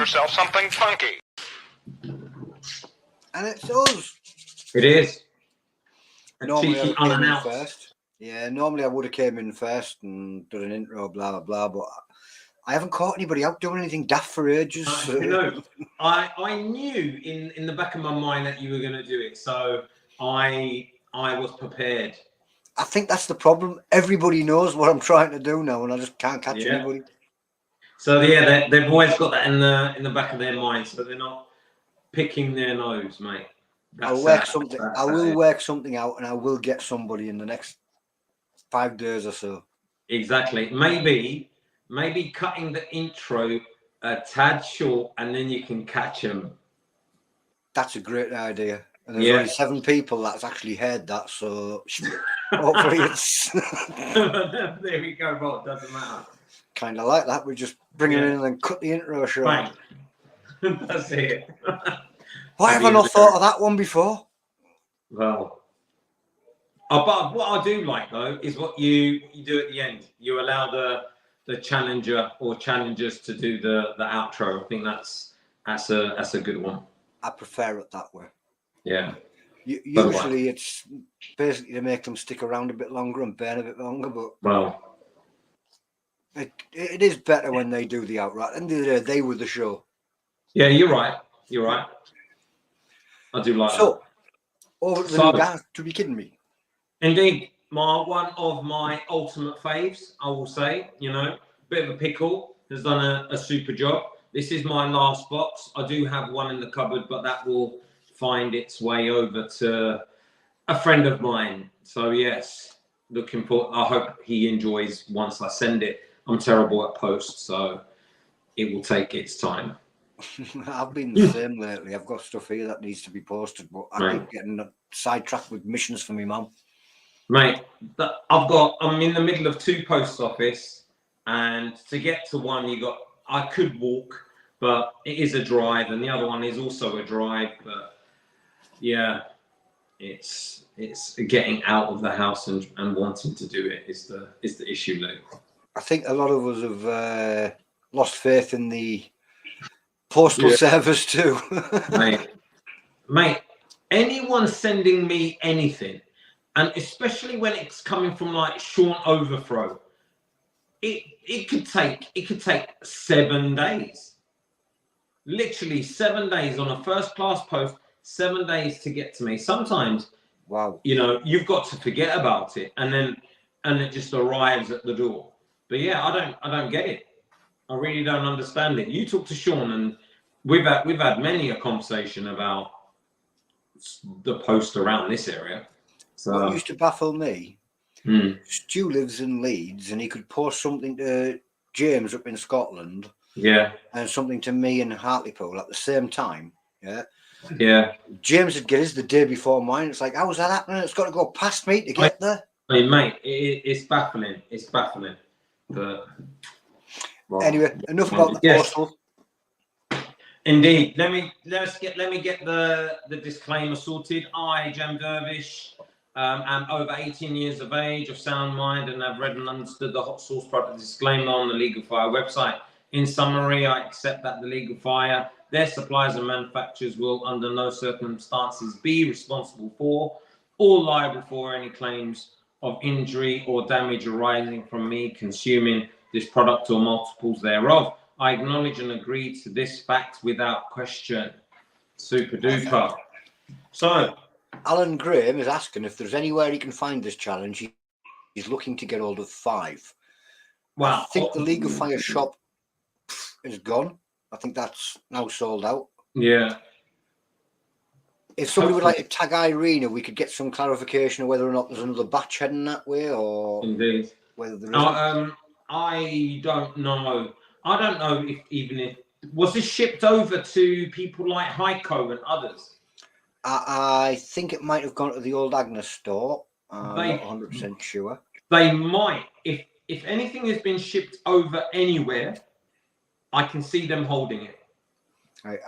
yourself something funky. And it's us. It is. Normally I cheeky came in unannounced. first. Yeah, normally I would have came in first and done an intro, blah, blah, blah, but I haven't caught anybody out doing anything daft for ages. You know, I knew in the back of my mind that you were going to do it, so I was prepared. I think that's the problem. Everybody knows what I'm trying to do now, and I just can't catch anybody. So yeah, they've always got that in the back of their mind, so they're not picking their nose, mate. I'll work something. I will work something out, and I will get somebody in the next 5 days or so. Exactly. Maybe cutting the intro a tad short, and then you can catch them. That's a great idea. And there's only 7 people that's actually heard that, so hopefully it's. There we go, Rob. Doesn't matter. Kind of like that. We just bring them in and then cut the intro short. Right. That's it. Why have I not thought of that one before? Well, but what I do like though is what you do at the end. You allow the challenger or challengers to do the outro. I think that's a good one. I prefer it that way. Yeah. Usually it's basically to make them stick around a bit longer and burn a bit longer, but well, it is better when they do the outright. And they were the show. Yeah, you're right. I do like that. So, over to the Nougat, to be kidding me. Indeed, one of my ultimate faves, I will say. You know, bit of a pickle, has done a super job. This is my last box. I do have one in the cupboard, but that will find its way over to a friend of mine. So yes, looking for. I hope he enjoys once I send it. I'm terrible at post, so it will take its time. I've been the same lately. I've got stuff here that needs to be posted, but I keep getting sidetracked with missions for me mum. Mate, I'm in the middle of 2 post office, and to get to one, I could walk, but it is a drive, and the other one is also a drive. But yeah, it's getting out of the house and wanting to do it is the issue, Luke. I think a lot of us have lost faith in the postal service too. mate, anyone sending me anything, and especially when it's coming from like Sean Overthrow, it could take 7 days. Literally 7 days on a first class post, 7 days to get to me. Sometimes, wow, you know, you've got to forget about it, and it just arrives at the door. But yeah, I don't get it. I really don't understand it. You talk to Sean, and we've had many a conversation about the post around this area. So what used to baffle me, Stu lives in Leeds, and he could post something to James up in Scotland, and something to me in Hartlepool at the same time. Yeah. James would get his the day before mine. It's like, how's that happening? It's got to go past me to get there. I mean, mate, it's baffling. It's baffling. But well, anyway, enough about the postal. Indeed. Let me get the disclaimer sorted. I, Cem Dervish, am over 18 years of age, of sound mind, and have read and understood the hot sauce product disclaimer on the Legal Fire website. In summary, I accept that the Legal Fire, their suppliers and manufacturers will under no circumstances be responsible for or liable for any claims of injury or damage arising from me consuming this product or multiples thereof. I acknowledge and agree to this fact without question. Super duper. So, Alan Graham is asking if there's anywhere he can find this challenge. He's looking to get hold of 5. Well, I think the Legal Fire shop is gone. I think that's now sold out. Yeah. If somebody would like to tag Irina, we could get some clarification of whether or not there's another batch heading that way, or indeed whether there is. I don't know. I don't know if was this shipped over to people like Heiko and others. I think it might have gone to the old Agnes store. I'm not 100% sure. They might. If anything has been shipped over anywhere, I can see them holding it.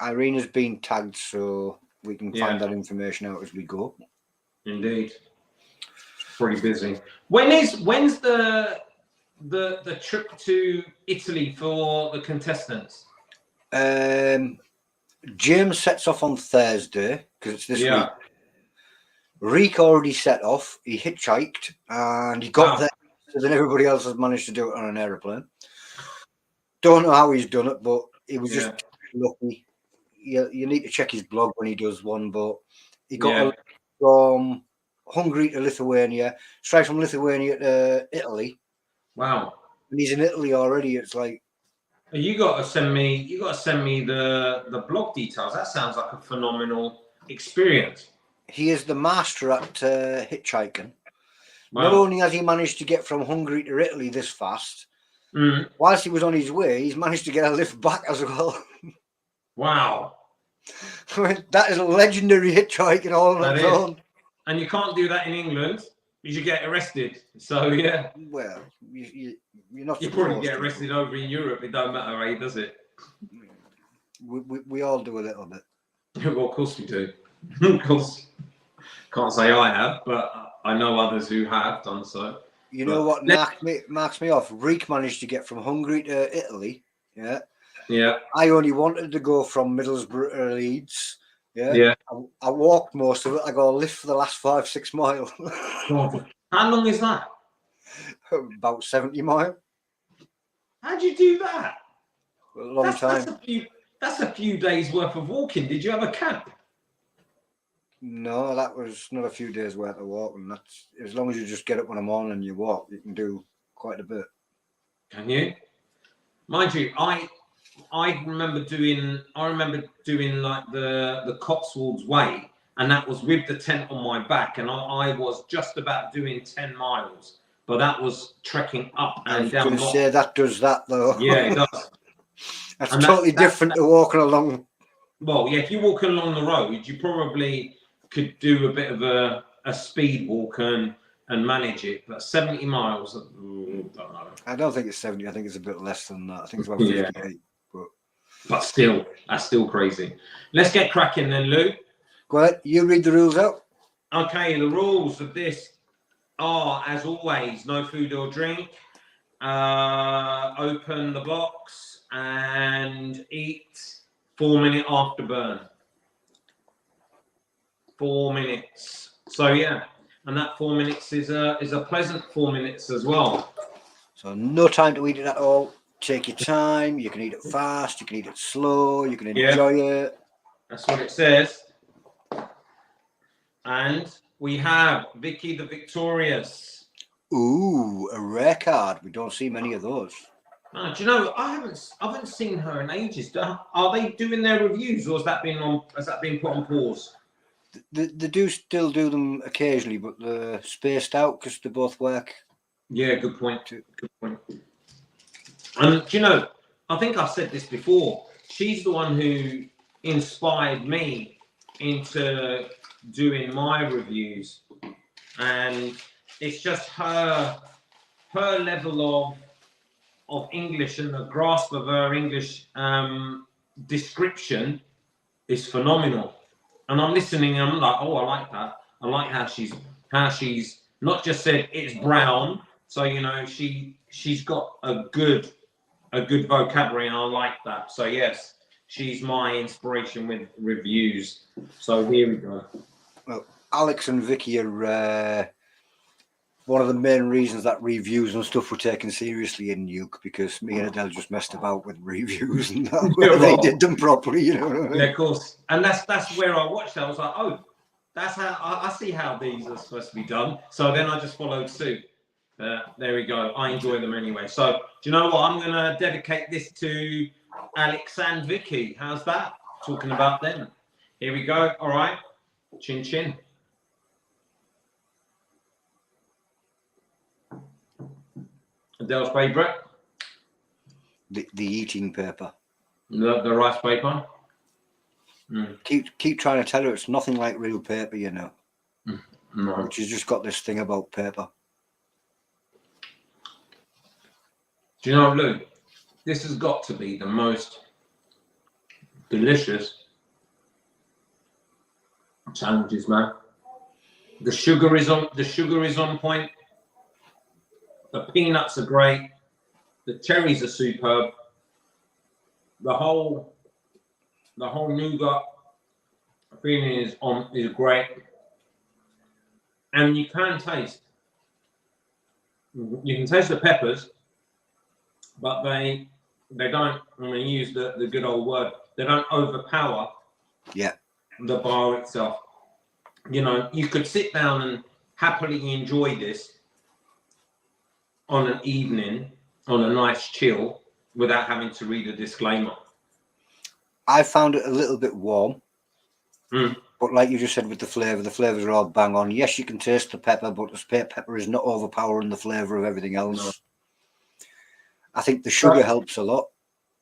Irina's been tagged, so we can find that information out as we go. Indeed. Pretty busy. When's the trip to Italy for the contestants? James sets off on Thursday because it's this week. Yeah. Reek already set off. He hitchhiked and he got there faster than everybody else has managed to do it on an aeroplane. Don't know how he's done it, but he was just lucky. You need to check his blog when he does one, but he got from Hungary to Lithuania, straight from Lithuania to Italy. Wow. And he's in Italy already. It's like, you got to send me the blog details. That sounds like a phenomenal experience. He is the master at hitchhiking. Wow. Not only has he managed to get from Hungary to Italy this fast, whilst he was on his way, he's managed to get a lift back as well. Wow. That is a legendary hitchhiking all on its own. And you can't do that in England. You should get arrested. So, yeah. Well, you're not. You probably get arrested over in Europe. It don't matter, eh, does it? We all do a little bit. Well, of course we do. Of course. Can't say I have, but I know others who have done so. You know what marks me off? Reek managed to get from Hungary to Italy. Yeah. Yeah. I only wanted to go from Middlesbrough to Leeds. Yeah. Yeah. I walked most of it. I got a lift for the last 5-6 miles. How long is that? About 70 miles. How'd you do that? A long time. That's a few days worth of walking. Did you have a camp? No, that was not a few days worth of walking. That's as long as you just get up in the morning and you walk, you can do quite a bit. Can you? Mind you, I remember doing like the Cotswolds Way, and that was with the tent on my back, and I was just about doing 10 miles, but that was trekking up and down. I was going to say that does that though. Yeah, it does. That's totally different to walking along. Well, yeah, if you're walking along the road, you probably could do a bit of a speed walk and manage it, but 70 miles, I don't know. I don't think it's 70. I think it's a bit less than that. I think it's about 58. But still, that's still crazy. Let's get cracking then, Lou. Go ahead. You read the rules out. Okay, the rules of this are, as always, no food or drink. Open the box and eat 4-minute afterburn. 4 minutes. So yeah, and that 4 minutes is a pleasant 4 minutes as well. So no time to eat it at all. Take your time. You can eat it fast. You can eat it slow. You can enjoy it. That's what it says. And we have Vicky the Victorious. Ooh, a rare card. We don't see many of those. Do you know? I haven't seen her in ages. Are they doing their reviews, or has that been put on pause? They do still do them occasionally, but they're spaced out because they both work. Yeah, good point. Good point. And do you know, I think I've said this before. She's the one who inspired me into doing my reviews, and it's just her level of English and the grasp of her English description is phenomenal. And I'm listening and I'm like, oh, I like that. I like how she's not just said it's brown. So, you know, she's got a good vocabulary, and I like that. So yes, she's my inspiration with reviews. So here we go. Well, Alex and Vicky are one of the main reasons that reviews and stuff were taken seriously in Nuke, because me and Adele just messed about with reviews and that, they did them properly, you know what I mean? Yeah, of course. And that's where I watched it. I was like, oh, that's how I see how these are supposed to be done. So then I just followed suit. There we go. I enjoy them anyway. So do you know what? I'm going to dedicate this to Alex and Vicky. How's that? Talking about them. Here we go. All right. Chin chin. Adele's favourite? The eating paper. The rice paper? Mm. Keep trying to tell her it's nothing like real paper, you know. No. She's just got this thing about paper. Do you know, Lou? This has got to be the most delicious sandwiches, man. The sugar is on point. The peanuts are great. The cherries are superb. The whole the whole nougat feeling is great, and you can taste the peppers, but they don't. I'm going to use the good old word. They don't overpower. Yeah. The bar itself. You know, you could sit down and happily enjoy this on an evening, on a nice chill, without having to read a disclaimer. I found it a little bit warm. Mm. But like you just said with the flavours are all bang on. Yes, you can taste the pepper, but the pepper is not overpowering the flavour of everything else. No. I think the sugar helps a lot.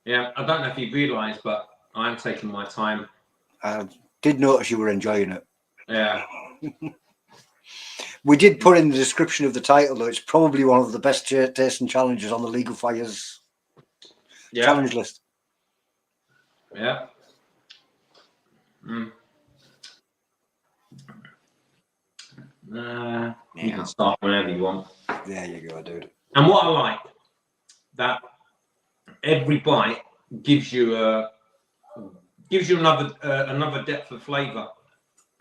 Yeah, I don't know if you realise, but I'm taking my time. I did notice you were enjoying it. Yeah. We did put in the description of the title, though, it's probably one of the best tasting challenges on the League of Fire's challenge list. Yeah. Mm. You can start whenever you want. There you go, dude. And what I like, that every bite gives you another depth of flavour,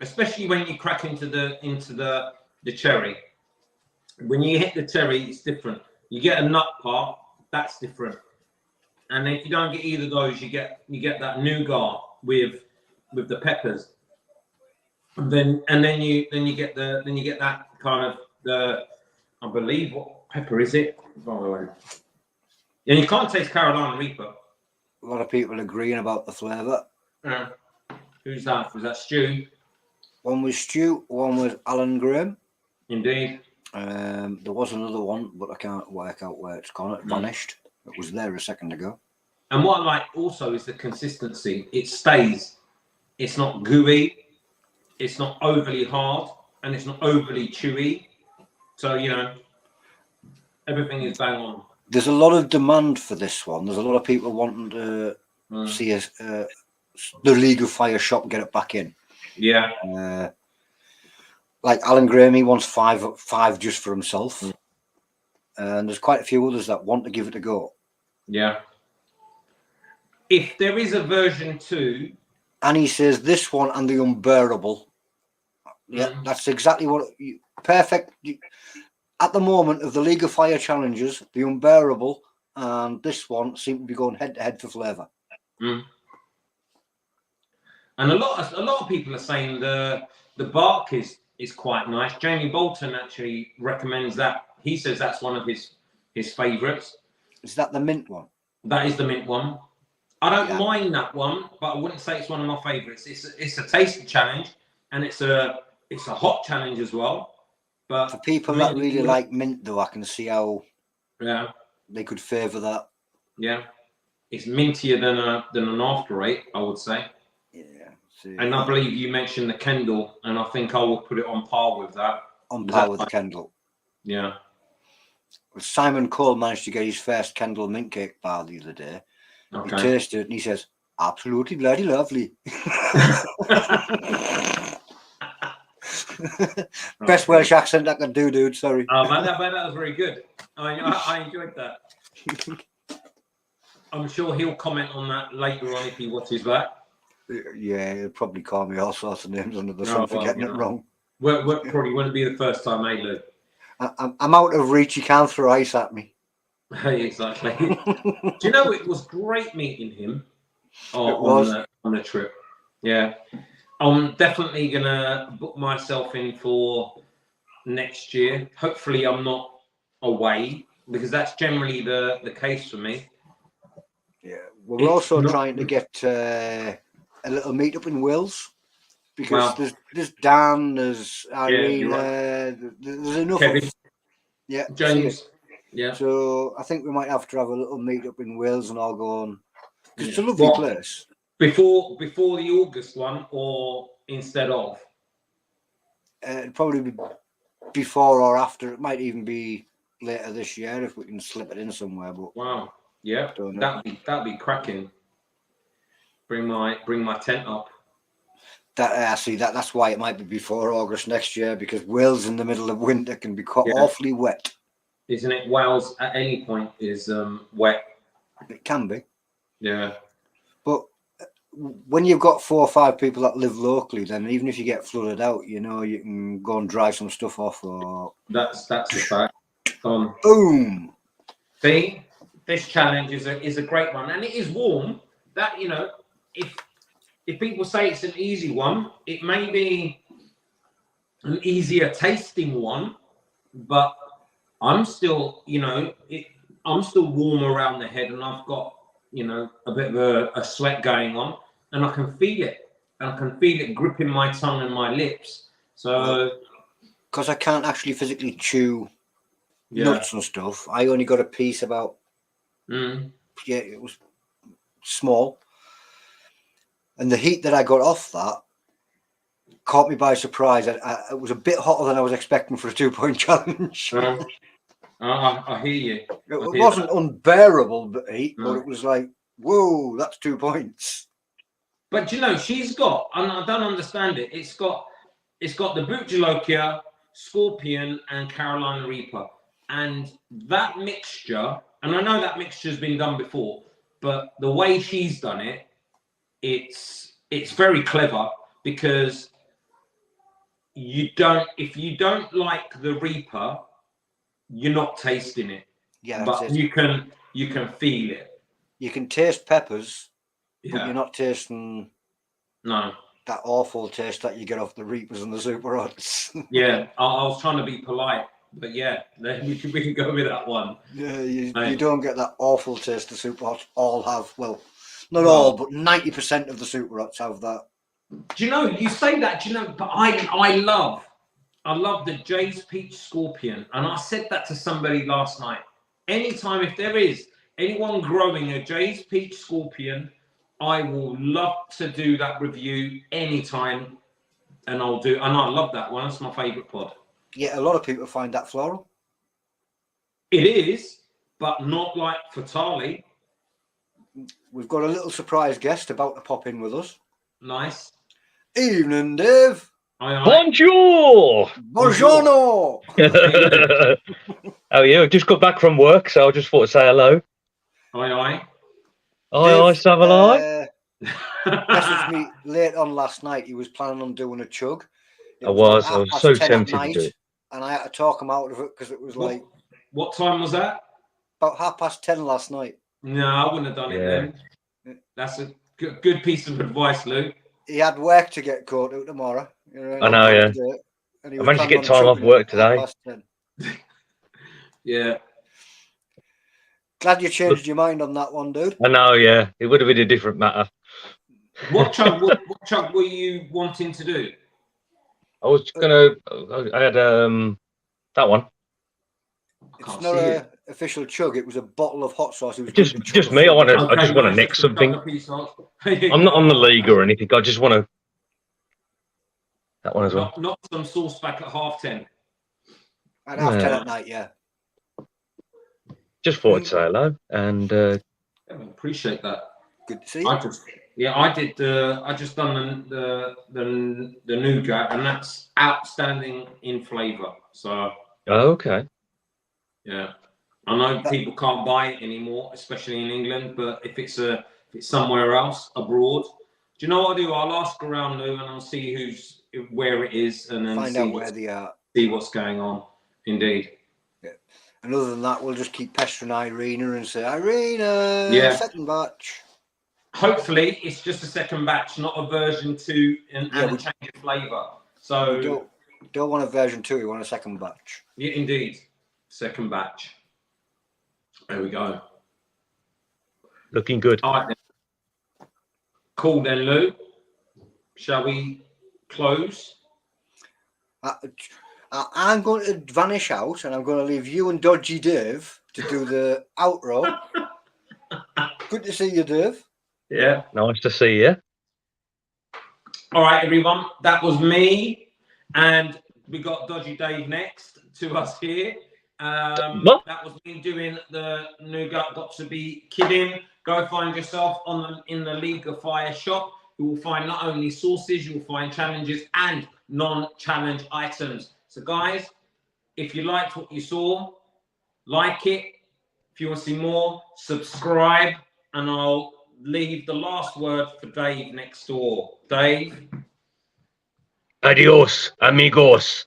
especially when you crack into the cherry. When you hit the cherry, it's different. You get a nut part, that's different. And if you don't get either of those, you get that nougat with the peppers. And then you get that kind of I believe, what pepper is it? And you can't taste Carolina Reaper. A lot of people agreeing about the flavour. Who's that? Was that Stu? One was Stu, one was Alan Graham. Indeed. There was another one, but I can't work out where it's gone. It vanished. It was there a second ago. And what I like also is the consistency. It stays. It's not gooey. It's not overly hard, and it's not overly chewy. So, you know, everything is bang on. There's a lot of demand for this one. There's a lot of people wanting to see the League of Fire shop get it back in. Yeah. Like Alan Graham, he wants five just for himself. And there's quite a few others that want to give it a go. Yeah. If there is a version 2... And he says this one and the Unbearable. Yeah, that's exactly what... Perfect. At the moment of the League of Fire challenges, the Unbearable and this one seem to be going head to head for flavour. And a lot of people are saying the bark is quite nice. Jamie Bolton actually recommends that. He says that's one of his favourites. Is that the mint one? That is the mint one. I don't mind that one, but I wouldn't say it's one of my favourites. It's a tasty challenge, and it's a hot challenge as well. But for people that really like mint, though, I can see how they could favour that. Yeah, it's mintier than an After Eight, I would say. Yeah. And I believe you mentioned the Kendall, and I think I will put it on par with that. On par with the Kendall. Yeah. Well, Simon Cole managed to get his first Kendall mint cake bar the other day. Okay. He tasted it and he says, absolutely bloody lovely. Best Welsh accent I can do, dude. Sorry. Oh, man, that was very good. I enjoyed that. I'm sure he'll comment on that later on if he watches that. Yeah, he'll probably call me all sorts of names under the sun for getting it wrong. Probably wouldn't be the first time, eh, Lou? I'm out of reach. You can't throw ice at me. Exactly. Do you know, it was great meeting him on the trip. Yeah. I'm definitely going to book myself in for next year. Hopefully I'm not away, because that's generally the case for me. Yeah. We're also trying to get a little meet up in Wales, because there's Dan, there's Irene, there's enough Kevin, of James. Yeah. So I think we might have to have a little meet up in Wales and all go on, because it's a lovely place. Before the August one, or instead of? It'd probably be before or after. It might even be later this year if we can slip it in somewhere. But wow, yeah, that'd be cracking. Bring my tent up. That's why it might be before August next year, because Wales in the middle of winter can be awfully wet. Isn't it? Wales at any point is wet. It can be. Yeah. But when you've got 4 or 5 people that live locally, then even if you get flooded out, you know, you can go and dry some stuff off. Or That's a fact. Boom. See, this challenge is a great one, and it is warm. That, you know, if people say it's an easy one, it may be an easier tasting one, but I'm still, you know, I'm still warm around the head, and I've got, you know, a bit of a sweat going on, and I can feel it. And I can feel it gripping my tongue and my lips. So, because I can't actually physically chew nuts and stuff, I only got a piece about. It was small, and the heat that I got off that caught me by surprise. It was a bit hotter than I was expecting for a 2-point challenge. I hear you. It wasn't unbearable heat, but it was like, whoa, that's 2 points. But you know, she's got, and I don't understand it. It's got the Butchalokia, Scorpion, and Carolina Reaper, and that mixture. And I know that mixture's been done before, but the way she's done it, it's very clever, because if you don't like the Reaper, you're not tasting it. Yeah, but you can feel it. You can taste peppers, but you're not tasting that awful taste that you get off the Reapers and the Super Hots. Yeah, I was trying to be polite, but yeah, we can go with that one. Yeah, you don't get that awful taste the Super Hots all have. Well, not all, but 90% of the Super Hots have that. Do you know, you say that, do you know, but I love the Jay's Peach Scorpion, and I said that to somebody last night. Anytime, if there is anyone growing a Jay's Peach Scorpion, I will love to do that review anytime, and I love that one. It's my favourite pod. Yeah, a lot of people find that floral. It is, but not like Fatali. We've got a little surprise guest about to pop in with us. Nice. Evening, Dave. Aye. Bonjour. Buongiorno. How are you? Just got back from work, so I just thought to say hello. Aye. Aye, Savalai. Messaged me late on last night. He was planning on doing a chug. I was so tempted to do it. And I had to talk him out of it because it was like... What time was that? About 10:30 last night. No, I wouldn't have done it then. That's a good piece of advice, Luke. He had work to get caught out tomorrow. You know, I know, yeah. I managed to get time off work today. Yeah. Glad you changed your mind on that one, dude. I know, yeah. It would have been a different matter. What chug were you wanting to do? I was I had that one. It's not an official chug. It was a bottle of hot sauce. It was just me. I just want to nick something. I'm not on the league or anything. I just want to. That one as well. Knock some sauce back at 10:30. At 10:30 at night, yeah. Just thought I'd say hello and. Appreciate that. Good to see you. I just done the Nougat, and that's outstanding in flavour. So. Oh, okay. Yeah, I know people can't buy it anymore, especially in England. But if it's somewhere else abroad, do you know what I do? I'll ask around, Lou, and I'll see where it is, and then find out where they are. See what's going on. Indeed. Yeah. And other than that, we'll just keep pestering Irina and say, Irina, second batch. Hopefully, it's just a second batch, not a version 2 and a change of flavour. So don't want a version 2. We want a second batch. Yeah, indeed. Second batch. There we go. Looking good. All right, then. Cool then, Lou. Shall we close? I'm going to vanish out, and I'm going to leave you and Dodgy Dave to do the outro. Good to see you, Dave. Yeah. Nice to see you. All right, everyone. That was me, and we got Dodgy Dave next to us here. That was me doing the Nougat. Got to be kidding. Go find yourself in the League of Fire shop. You will find not only sauces, you will find challenges and non-challenge items. So guys, if you liked what you saw, like it. If you want to see more, subscribe, and I'll leave the last word for Dave next door. Dave. Adios, amigos.